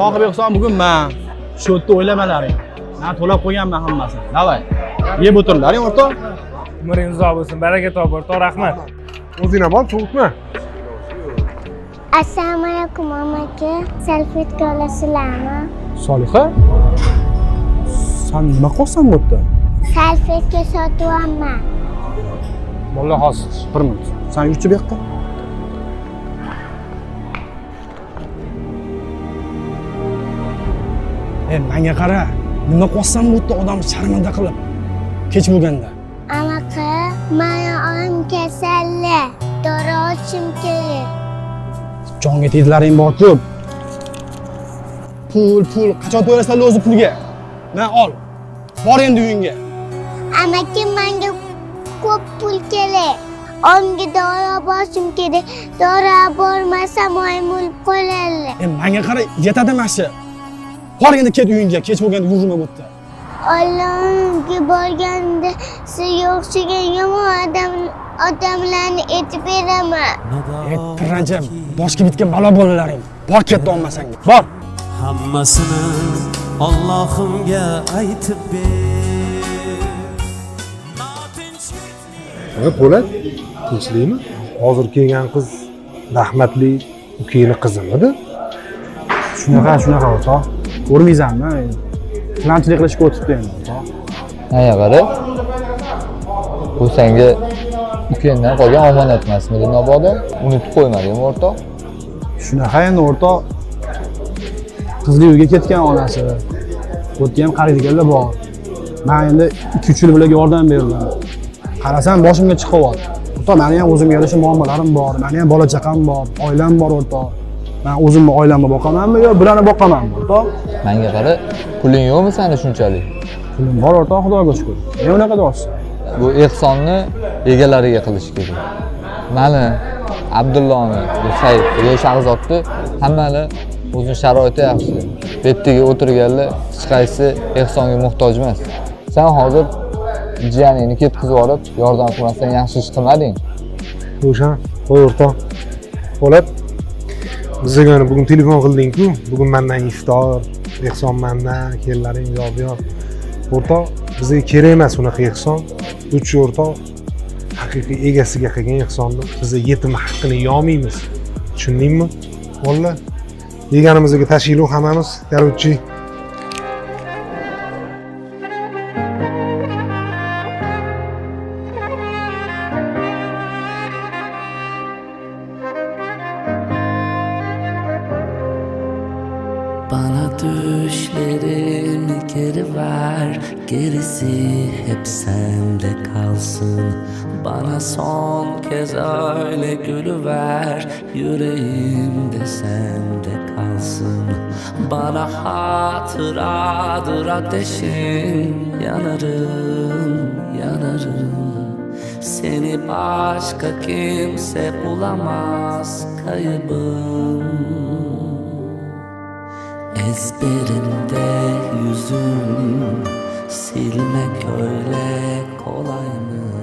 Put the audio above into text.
sohib ehson bugun men. Shu yerda o'ylamalaring. Men to'lab qo'yganman hammasini. Davay. Yeb o'tirlaring o'rtoq. Umringiz uzoq bo'lsin. Baraka top o'rtoq, rahmat. O'zingna bor, sovuqmi? Assalomu alaykum amaki. Salfetka olasizlarmi? Soliha? Sen nima qilsan bu yerda? Salfetka sotyapman. Bola hozir 1 minut. Sen yurchi bu yoqqa. Menga qara. Nima qilsan bu yerda odam sharmanda qilib? Kech bo'lganda. Amaki, meni oyim kasalli. Dori olishim kerak. Jonga tegdilaring bor ko'p. Pul, qachon to'laysan o'zi pulga? Men ol. Bor endi uyingga. Amaki, menga ko'p pul kerak. Oyimga dori olishim kerak. Dori bormasam oyim o'lib qoladi. Menga qara, yetadi mashi. Bor endi ket uyingga, kech bo'lganda yurma bu yerda. Allohga borganda sizga o'xshagan yomon odamlarni aytib beraman. Tirranjam, boshga bitgan balo bolalaring. Bor ketdi olmasang. Bor. Hammasini Allohimga aytib ber. Po'lat, tinchlikmi? Hozir kelgan qiz rahmatli ukangning qizimidi? Shunaqa o'rtoq. Ko'rmaysanmi? Tilanchilik qilishga o'tibdi endi o'rtoq. Nega qara? Bu senga ukangdan qolgan omonat emasmidi mabodo? Unutib qo'ymadingmi o'rtoq? Shunaqa endi o'rtoq. Qizli uyga ketgan onasi. O'tga ham qaraydiganlar bor. Men endi 2-3 yil bilan yordam berdim. Qarasam boshimga chiqyapti. O'rtoq, meni ham o'zimga yarasha muammolarim bor. Meni ham bola chaqam bor, oilam bor o'rtoq. Men o'zimni oilamni boqamanmi yo bularni boqamanmi o'rtoq? Menga qara, puling yo'qmi seni shunchalik? Pulim bor o'rtoq, Xudoga shukr. Men unaqa do'st. Bu ehsonni egalariga qilish kerak. Meni, Abdullohni, Saidni, yo Shahzodni hammalar o'zining sharoiti yaxshi. Bu yerga o'tirganlar hech qaysi ehsonga muhtoj emas. Sen hozir jiyaningni ketkizib olib, yordam qilmasdan yaxshi ish qilmading. O'sha, qo'y o'rtoq. Po'lat, bizga bugun telefon qilding-ku, bugun mendan iftor, ehson mendan, kelinlaring yo'q. O'rtoq, bizga kerak emas unaqa ehson. Uch o'rtoq haqiqiy egasiga qilgan ehsonni biz yetim haqqini yolmaymiz. Tushundingmi? Valla, yeganimizga tashiylu hammamiz, yarutchi. Bana düşlerini geri ver, gerisi hep sende kalsın. Bana son kez öyle gülüver, yüreğimde sende kalsın. Bana hatıradır ateşin, yanarım. Seni başka kimse bulamaz, kaybım. Ezberimde yüzün, silmek öyle kolay mı?